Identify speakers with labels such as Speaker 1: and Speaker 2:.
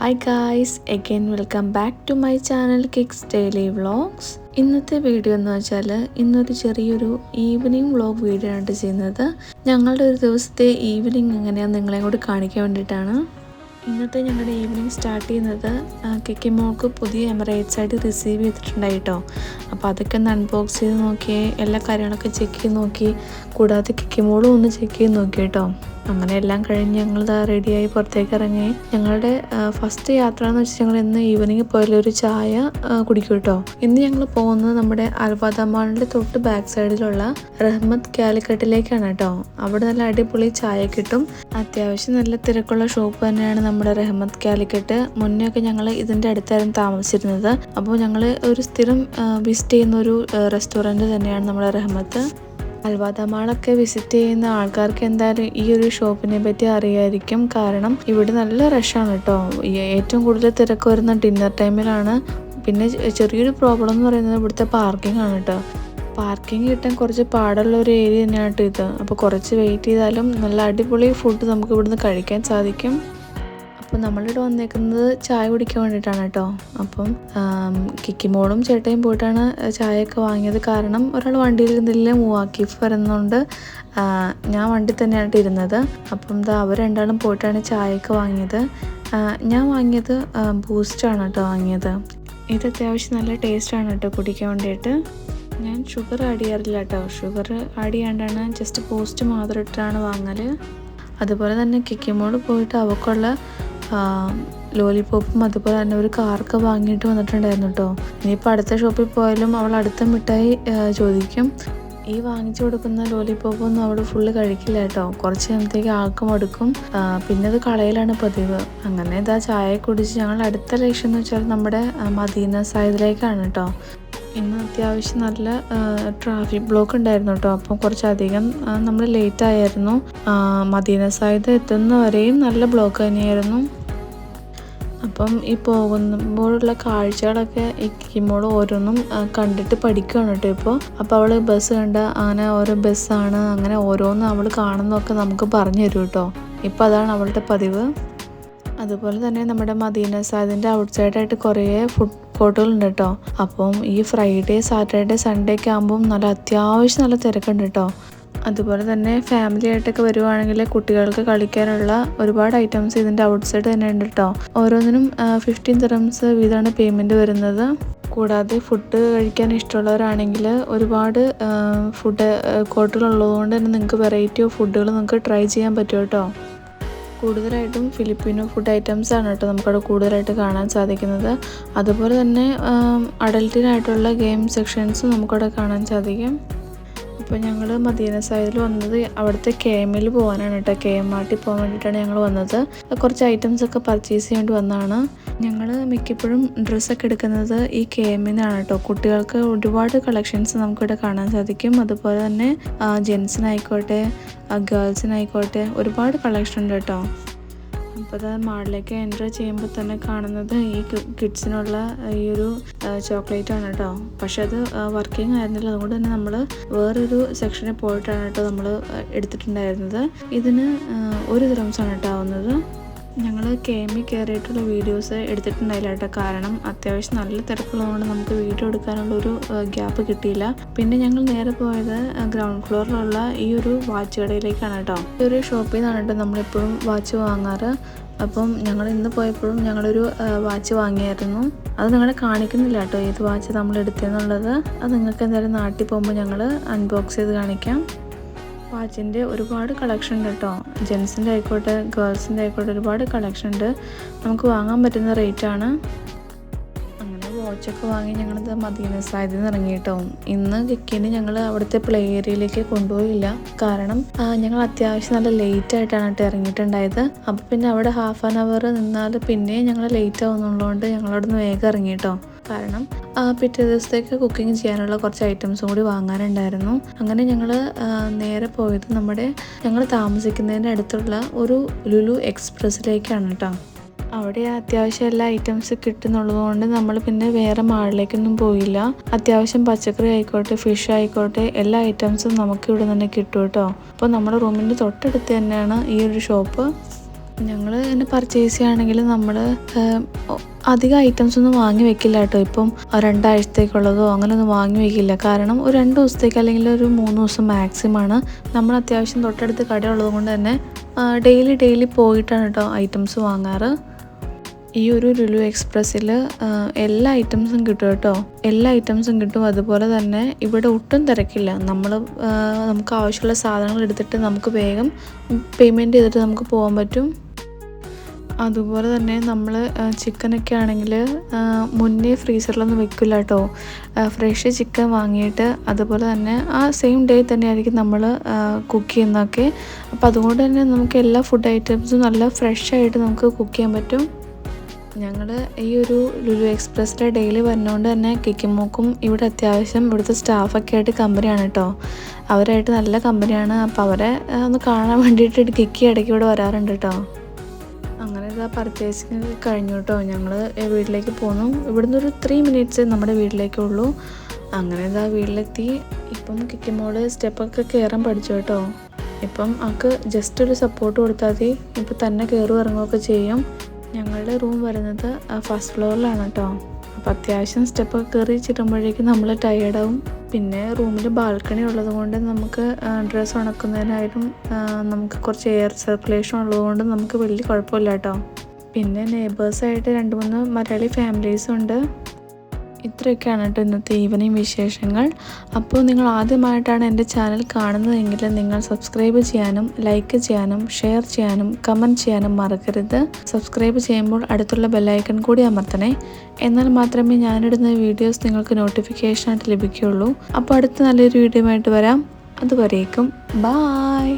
Speaker 1: Hi guys, again welcome back to my channel Kicks Daily Vlogs. ഇന്നത്തെ video എന്ന് വെച്ചാൽ ഇന്നൊരു ചെറിയൊരു ഈവനിങ് വ്ലോഗ് വീഡിയോ ആണ് ചെയ്യുന്നത്. ഞങ്ങളുടെ ഒരു ദിവസത്തെ ഈവനിങ് എങ്ങനെയാണെന്ന് നിങ്ങളെ കൂടി കാണിക്കാൻ വേണ്ടിയിട്ടാണ്. ഇന്നത്തെ ഞങ്ങളുടെ ഈവനിങ് സ്റ്റാർട്ട് ചെയ്യുന്നത് കിക്കിമോൾക്ക് പുതിയ എമിറേറ്റ്സ് ആയിട്ട് റിസീവ് ചെയ്തിട്ടുണ്ടായിട്ടോ. അപ്പോൾ അതൊക്കെ ഒന്ന് അൺബോക്സ് ചെയ്ത് നോക്കിയേ, എല്ലാ കാര്യങ്ങളൊക്കെ ചെക്ക് ചെയ്ത് നോക്കി, കൂടാതെ കിക്കിമോളും ഒന്ന് ചെക്ക് ചെയ്ത് നോക്കി കേട്ടോ. അങ്ങനെ എല്ലാം കഴിഞ്ഞ് ഞങ്ങൾ റെഡിയായി പുറത്തേക്ക് ഇറങ്ങി. ഞങ്ങളുടെ ഫസ്റ്റ് യാത്ര എന്ന് വെച്ചാൽ ഞങ്ങൾ ഇന്ന് ഈവനിങ് പോയാലൊരു ചായ കുടിക്കും കേട്ടോ. ഇന്ന് ഞങ്ങൾ പോകുന്നത് നമ്മുടെ അൽബാദമാളിൻ്റെ തൊട്ട് ബാക്ക് സൈഡിലുള്ള റഹ്മത്ത് കാലിക്കട്ടിലേക്കാണ് കേട്ടോ. അവിടെ നല്ല അടിപൊളി ചായ കിട്ടും. അത്യാവശ്യം നല്ല തിരക്കുള്ള ഷോപ്പ് തന്നെയാണ് നമ്മുടെ റഹ്മത്ത് കാലിക്കട്ട്. മുന്നേ ഒക്കെ ഞങ്ങൾ ഇതിൻ്റെ അടുത്തായിരുന്നു താമസിച്ചിരുന്നത്. അപ്പോൾ ഞങ്ങൾ ഒരു സ്ഥിരം വിസിറ്റ് ചെയ്യുന്ന ഒരു റെസ്റ്റോറൻറ്റ് തന്നെയാണ് നമ്മുടെ റഹ്മത്ത്. അൽബാദമാളൊക്കെ വിസിറ്റ് ചെയ്യുന്ന ആൾക്കാർക്ക് എന്തായാലും ഈ ഒരു ഷോപ്പിനെ പറ്റി അറിയായിരിക്കും. കാരണം ഇവിടെ നല്ല റഷാണ് കേട്ടോ. ഏറ്റവും കൂടുതൽ തിരക്ക് വരുന്ന ഡിന്നർ ടൈമിലാണ്. പിന്നെ ചെറിയൊരു പ്രോബ്ലം എന്ന് പറയുന്നത് ഇവിടുത്തെ പാർക്കിംഗ് ആണ് കേട്ടോ. പാർക്കിംഗ് കിട്ടാൻ കുറച്ച് പാടുള്ള ഒരു ഏരിയ തന്നെയാണ് കേട്ടോ ഇത്. അപ്പോൾ കുറച്ച് വെയിറ്റ് ചെയ്താലും നല്ല അടിപൊളി ഫുഡ് നമുക്ക് ഇവിടുന്ന് കഴിക്കാൻ സാധിക്കും. അപ്പോൾ നമ്മളിവിടെ വന്നേക്കുന്നത് ചായ കുടിക്കാൻ വേണ്ടിയിട്ടാണ് കേട്ടോ. അപ്പം കിക്കിമോളും ചേട്ടയും പോയിട്ടാണ് ചായയൊക്കെ വാങ്ങിയത്. കാരണം ഒരാൾ വണ്ടിയിൽ ഇരുന്നില്ല, മൂവാക്കിഫ് വരുന്നതുകൊണ്ട് ഞാൻ വണ്ടി തന്നെയാണ് ഇരുന്നത്. അപ്പം അവർ രണ്ടാളും പോയിട്ടാണ് ചായയൊക്കെ വാങ്ങിയത്. ഞാൻ വാങ്ങിയത് ബൂസ്റ്റാണ് കേട്ടോ വാങ്ങിയത്. ഇത് അത്യാവശ്യം നല്ല ടേസ്റ്റാണ് കേട്ടോ കുടിക്കാൻ വേണ്ടിയിട്ട്. ഞാൻ ഷുഗർ ആഡ് ചെയ്യാറില്ല കേട്ടോ. ഷുഗർ ആഡ് ചെയ്യാണ്ടാണ് ജസ്റ്റ് ബൂസ്റ്റ് മാത്രം ഇട്ടാണ് വാങ്ങൽ. അതുപോലെ തന്നെ കിക്കിമോൾ പോയിട്ട് അവൾക്കുള്ള ലോലിപോപ്പും അതുപോലെ തന്നെ ഒരു കാർക്ക് വാങ്ങിയിട്ട് വന്നിട്ടുണ്ടായിരുന്നു കേട്ടോ. ഇനിയിപ്പോൾ അടുത്ത ഷോപ്പിൽ പോയാലും അവൾ അടുത്ത മിഠായി ചോദിക്കും. ഈ വാങ്ങിച്ചു കൊടുക്കുന്ന ലോലിപോപ്പൊന്നും അവൾ ഫുള്ള് കഴിക്കില്ല കേട്ടോ. കുറച്ച് നേരത്തേക്ക് ആൾക്കും എടുക്കും, പിന്നെ അത് കളയലാണ് പതിവ്. അങ്ങനെ ഇതാ ചായ കുടിച്ച് ഞങ്ങൾ അടുത്ത ലക്ഷ്യം എന്ന് വെച്ചാൽ നമ്മുടെ മദീന സായിദിലേക്കാണ് കേട്ടോ. ഇന്ന് അത്യാവശ്യം നല്ല ട്രാഫിക് ബ്ലോക്ക് ഉണ്ടായിരുന്നു കേട്ടോ. അപ്പം കുറച്ചധികം നമ്മൾ ലേറ്റ് ആയിരുന്നു. മദീന സായിദ് എത്തുന്നവരെയും നല്ല ബ്ലോക്ക് തന്നെയായിരുന്നു. അപ്പം ഈ പോകുമ്പോഴുള്ള കാഴ്ചകളൊക്കെ ഈ കിക്കിമോൾ ഓരോന്നും കണ്ടിട്ട് പഠിക്കുകയാണ് കേട്ടോ ഇപ്പോൾ. അപ്പോൾ അവൾ ബസ് കണ്ട അങ്ങനെ ഓരോ ബസ്സാണ്, അങ്ങനെ ഓരോന്നും അവൾ കാണുന്നതൊക്കെ നമുക്ക് പറഞ്ഞു തരും കേട്ടോ. ഇപ്പോൾ അതാണ് അവളുടെ പതിവ്. അതുപോലെ തന്നെ നമ്മുടെ മദീന സായിദിൻ്റെ ഔട്ട് സൈഡായിട്ട് കുറേ ഫുഡ് കോർട്ടുകളുണ്ട് കേട്ടോ. അപ്പം ഈ ഫ്രൈഡേ, സാറ്റർഡേ, സൺഡേ ഒക്കെ ആകുമ്പം നല്ല അത്യാവശ്യം നല്ല തിരക്കുണ്ട് കേട്ടോ. അതുപോലെ തന്നെ ഫാമിലി ആയിട്ടൊക്കെ വരുവാണെങ്കിൽ കുട്ടികൾക്ക് കളിക്കാനുള്ള ഒരുപാട് ഐറ്റംസ് ഇതിൻ്റെ ഔട്ട് സൈഡ് തന്നെ ഉണ്ട് കേട്ടോ. ഓരോന്നിനും 15 ദിർഹംസ് വീതമാണ് പേയ്മെൻറ്റ് വരുന്നത്. കൂടാതെ ഫുഡ് കഴിക്കാൻ ഇഷ്ടമുള്ളവരാണെങ്കിൽ ഒരുപാട് ഫുഡ് കോർട്ടുകൾ ഉള്ളതുകൊണ്ട് തന്നെ നിങ്ങൾക്ക് വെറൈറ്റി ഓഫ് ഫുഡുകൾ നിങ്ങൾക്ക് ട്രൈ ചെയ്യാൻ പറ്റും കേട്ടോ. കൂടുതലായിട്ടും ഫിലിപ്പീനോ ഫുഡ് ഐറ്റംസ് ആണ് കേട്ടോ നമുക്കവിടെ കൂടുതലായിട്ട് കാണാൻ സാധിക്കുന്നത്. അതുപോലെ തന്നെ അഡൽട്ടിനായിട്ടുള്ള ഗെയിം സെക്ഷൻസും നമുക്കവിടെ കാണാൻ സാധിക്കും. അപ്പോൾ ഞങ്ങൾ മദീന സായിദിൽ വന്നത് അവിടുത്തെ KMൽ പോകാനാണ് കേട്ടോ. KM പോകാൻ വേണ്ടിയിട്ടാണ് ഞങ്ങൾ വന്നത്. കുറച്ച് ഐറ്റംസ് ഒക്കെ പർച്ചേസ് ചെയ്യേണ്ടി വന്നതാണ്. ഞങ്ങൾ മിക്കപ്പോഴും ഡ്രസ്സൊക്കെ എടുക്കുന്നത് ഈ KMന്നാണ് കേട്ടോ. കുട്ടികൾക്ക് ഒരുപാട് കളക്ഷൻസ് നമുക്കിവിടെ കാണാൻ സാധിക്കും. അതുപോലെ തന്നെ ജെൻസിനായിക്കോട്ടെ ഗേൾസിനായിക്കോട്ടെ ഒരുപാട് കളക്ഷൻ ഉണ്ട് കേട്ടോ. അപ്പോൾ അത് മാളിലേക്ക് എൻ്റർ ചെയ്യുമ്പോൾ തന്നെ കാണുന്നത് ഈ കിഡ്സിനുള്ള ഈ ഒരു ചോക്ലേറ്റ് ആണ് കേട്ടോ. പക്ഷെ അത് വർക്കിംഗ് ആയിരുന്നില്ല, അതുകൊണ്ട് തന്നെ നമ്മൾ വേറൊരു സെക്ഷനിൽ പോയിട്ടാണ് കേട്ടോ നമ്മൾ എടുത്തിട്ടുണ്ടായിരുന്നത്. ഇതിന് 1 ദിർഹംസാണ് കേട്ടോ ആവുന്നത്. ഞങ്ങൾ KMൽ കയറിയിട്ടുള്ള വീഡിയോസ് എടുത്തിട്ടുണ്ടായില്ല കേട്ടോ. കാരണം അത്യാവശ്യം നല്ല തിരക്കുള്ളതുകൊണ്ട് നമുക്ക് വീഡിയോ എടുക്കാനുള്ളൊരു ഗ്യാപ്പ് കിട്ടിയില്ല. പിന്നെ ഞങ്ങൾ നേരെ പോയത് ഗ്രൗണ്ട് ഫ്ലോറിലുള്ള ഈ ഒരു വാച്ച് കടയിലേക്കാണ് കേട്ടോ. ഈ ഒരു ഷോപ്പിൽ നിന്നാണ് കേട്ടോ നമ്മളെപ്പോഴും വാച്ച് വാങ്ങാറ്. അപ്പം ഞങ്ങൾ ഇന്ന് പോയപ്പോഴും ഞങ്ങളൊരു വാച്ച് വാങ്ങിയായിരുന്നു. അത് നിങ്ങളെ കാണിക്കുന്നില്ല കേട്ടോ ഏത് വാച്ച് നമ്മൾ എടുത്തതെന്നുള്ളത്. അത് നിങ്ങൾക്ക് എന്തായാലും നാട്ടിൽ പോകുമ്പോൾ ഞങ്ങൾ അൺബോക്സ് ചെയ്ത് കാണിക്കാം. വാച്ചിൻ്റെ ഒരുപാട് കളക്ഷൻ ഉണ്ട് കേട്ടോ. ജെൻസിൻ്റെ ആയിക്കോട്ടെ ഗേൾസിൻ്റെ ആയിക്കോട്ടെ ഒരുപാട് കളക്ഷൻ ഉണ്ട്. നമുക്ക് വാങ്ങാൻ പറ്റുന്ന റേറ്റാണ്. അങ്ങനെ വാച്ചൊക്കെ വാങ്ങി ഞങ്ങളിത് മദീന സായിദിൽ നിന്ന് ഇറങ്ങി കേട്ടോ. ഇന്ന് കിക്കിന് ഞങ്ങൾ അവിടുത്തെ പ്ലേ ഏരിയയിലേക്ക് കൊണ്ടുപോയില്ല. കാരണം ഞങ്ങൾ അത്യാവശ്യം നല്ല ലേറ്റ് ആയിട്ടാണ് കേട്ടോ ഇറങ്ങിയിട്ടുണ്ടായത്. അപ്പോൾ പിന്നെ അവിടെ ഹാഫ് ആൻ അവർ നിന്നാൽ പിന്നെ ഞങ്ങൾ ലേറ്റ് ആവുന്നുള്ളതുകൊണ്ട് ഞങ്ങളവിടെ നിന്ന് വേഗം ഇറങ്ങി കേട്ടോ. കാരണം പിറ്റേ ദിവസത്തേക്ക് കുക്കിംഗ് ചെയ്യാനുള്ള കുറച്ച് ഐറ്റംസും കൂടി വാങ്ങാനുണ്ടായിരുന്നു. അങ്ങനെ ഞങ്ങൾ നേരെ പോയത് ഞങ്ങൾ താമസിക്കുന്നതിൻ്റെ അടുത്തുള്ള ഒരു ലുലു എക്സ്പ്രസ്സിലേക്കാണ് കേട്ടോ. അവിടെ അത്യാവശ്യം എല്ലാ ഐറ്റംസ് കിട്ടുന്നുള്ളത് കൊണ്ട് നമ്മൾ പിന്നെ വേറെ മാളിലേക്കൊന്നും പോയില്ല. അത്യാവശ്യം പച്ചക്കറി ആയിക്കോട്ടെ ഫിഷ് ആയിക്കോട്ടെ എല്ലാ ഐറ്റംസും നമുക്ക് ഇവിടെ തന്നെ കിട്ടും കേട്ടോ. അപ്പോൾ നമ്മുടെ റൂമിൻ്റെ തൊട്ടടുത്ത് തന്നെയാണ് ഈ ഒരു ഷോപ്പ്. ഞങ്ങൾ ഇങ്ങനെ പർച്ചേസ് ചെയ്യുകയാണെങ്കിൽ നമ്മൾ അധികം ഐറ്റംസ് ഒന്നും വാങ്ങി വെക്കില്ല കേട്ടോ. ഇപ്പം 2 ആഴ്ചത്തേക്കുള്ളതോ അങ്ങനെയൊന്നും വാങ്ങി വെക്കില്ല. കാരണം ഒരു 2 ദിവസത്തേക്ക് അല്ലെങ്കിൽ ഒരു 3 ദിവസം മാക്സിമമാണ്. നമ്മൾ അത്യാവശ്യം തൊട്ടടുത്ത് കടയുള്ളത് കൊണ്ട് തന്നെ ഡെയിലി പോയിട്ടാണ് കേട്ടോ ഐറ്റംസ് വാങ്ങാറ്. ഈ ഒരു ലുലു എക്സ്പ്രസ്സിൽ എല്ലാ ഐറ്റംസും കിട്ടും കേട്ടോ. എല്ലാ ഐറ്റംസും കിട്ടും. അതുപോലെ തന്നെ ഇവിടെ ഒട്ടും തിരക്കില്ല. നമുക്ക് ആവശ്യമുള്ള സാധനങ്ങൾ എടുത്തിട്ട് നമുക്ക് വേഗം പേയ്മെൻറ്റ് ചെയ്തിട്ട് നമുക്ക് പോകാൻ പറ്റും. അതുപോലെ തന്നെ നമ്മൾ ചിക്കനൊക്കെ ആണെങ്കിൽ മുന്നേ ഫ്രീസറിലൊന്നും വെക്കില്ല കേട്ടോ. ഫ്രഷ് ചിക്കൻ വാങ്ങിയിട്ട് അതുപോലെ തന്നെ ആ സെയിം ഡേ തന്നെ ആയിരിക്കും നമ്മൾ കുക്ക് ചെയ്യുന്നതൊക്കെ. അപ്പോൾ അതുകൊണ്ട് തന്നെ നമുക്ക് എല്ലാ ഫുഡ് ഐറ്റംസും നല്ല ഫ്രഷായിട്ട് നമുക്ക് കുക്ക് ചെയ്യാൻ പറ്റും. ഞങ്ങൾ ഈ ഒരു ലുലു എക്സ്പ്രസ്സിൽ ഡെയിലി വരുന്നതുകൊണ്ട് തന്നെ കിക്കിമോക്കും ഇവിടെ അത്യാവശ്യം ഇവിടുത്തെ സ്റ്റാഫൊക്കെ ആയിട്ട് കമ്പനിയാണ് കേട്ടോ. അവരായിട്ട് നല്ല കമ്പനിയാണ്. അപ്പോൾ അവരെ ഒന്ന് കാണാൻ വേണ്ടിയിട്ട് കിക്കി ഇടയ്ക്ക് ഇവിടെ വരാറുണ്ട് കേട്ടോ. അങ്ങനെ ഇതാ പർച്ചേസിങ് കഴിഞ്ഞു കേട്ടോ. ഞങ്ങൾ വീട്ടിലേക്ക് പോന്നു. ഇവിടുന്ന് ഒരു 3 മിനിറ്റ്സ് നമ്മുടെ വീട്ടിലേക്കുള്ളൂ. അങ്ങനെ ഇതാ വീട്ടിലെത്തി. ഇപ്പം കിക്കിമോള് സ്റ്റെപ്പൊക്കെ കയറാൻ പഠിച്ചു കേട്ടോ. ഇപ്പം അവൾക്ക് ജസ്റ്റ് ഒരു സപ്പോർട്ട് കൊടുത്താൽ മതി. ഇപ്പം തന്നെ കയറും ഇറങ്ങുകയൊക്കെ ചെയ്യും. ഞങ്ങളുടെ റൂം വരുന്നത് ഫസ്റ്റ് ഫ്ലോറിലാണ് കേട്ടോ. അപ്പോൾ അത്യാവശ്യം സ്റ്റെപ്പൊക്കെ കയറി ചിട്ടുമ്പോഴേക്കും നമ്മൾ ടയേർഡാവും. പിന്നെ റൂമിൽ ബാൽക്കണി ഉള്ളത് കൊണ്ട് നമുക്ക് ഡ്രസ്സ് ഉണക്കുന്നതിനായിട്ടും നമുക്ക് കുറച്ച് എയർ സർക്കുലേഷൻ ഉള്ളതുകൊണ്ട് നമുക്ക് വലിയ കുഴപ്പമില്ല കേട്ടോ. പിന്നെ നെയ്ബേഴ്സായിട്ട് 2-3 മലയാളി ഫാമിലീസും ഉണ്ട്. ഇത്രയൊക്കെയാണ് കേട്ടോ ഇന്നത്തെ ഈവനിങ് വിശേഷങ്ങൾ. അപ്പോൾ നിങ്ങൾ ആദ്യമായിട്ടാണ് എൻ്റെ ചാനൽ കാണുന്നതെങ്കിൽ നിങ്ങൾ സബ്സ്ക്രൈബ് ചെയ്യാനും ലൈക്ക് ചെയ്യാനും ഷെയർ ചെയ്യാനും കമൻറ്റ് ചെയ്യാനും മറക്കരുത്. സബ്സ്ക്രൈബ് ചെയ്യുമ്പോൾ അടുത്തുള്ള ബെല്ലൈക്കൺ കൂടി അമർത്തണേ. എന്നാൽ മാത്രമേ ഞാനിടുന്ന വീഡിയോസ് നിങ്ങൾക്ക് നോട്ടിഫിക്കേഷനായിട്ട് ലഭിക്കുകയുള്ളൂ. അപ്പോൾ അടുത്ത നല്ലൊരു വീഡിയോ ആയിട്ട് വരാം. അതുവരേക്കും ബായ്.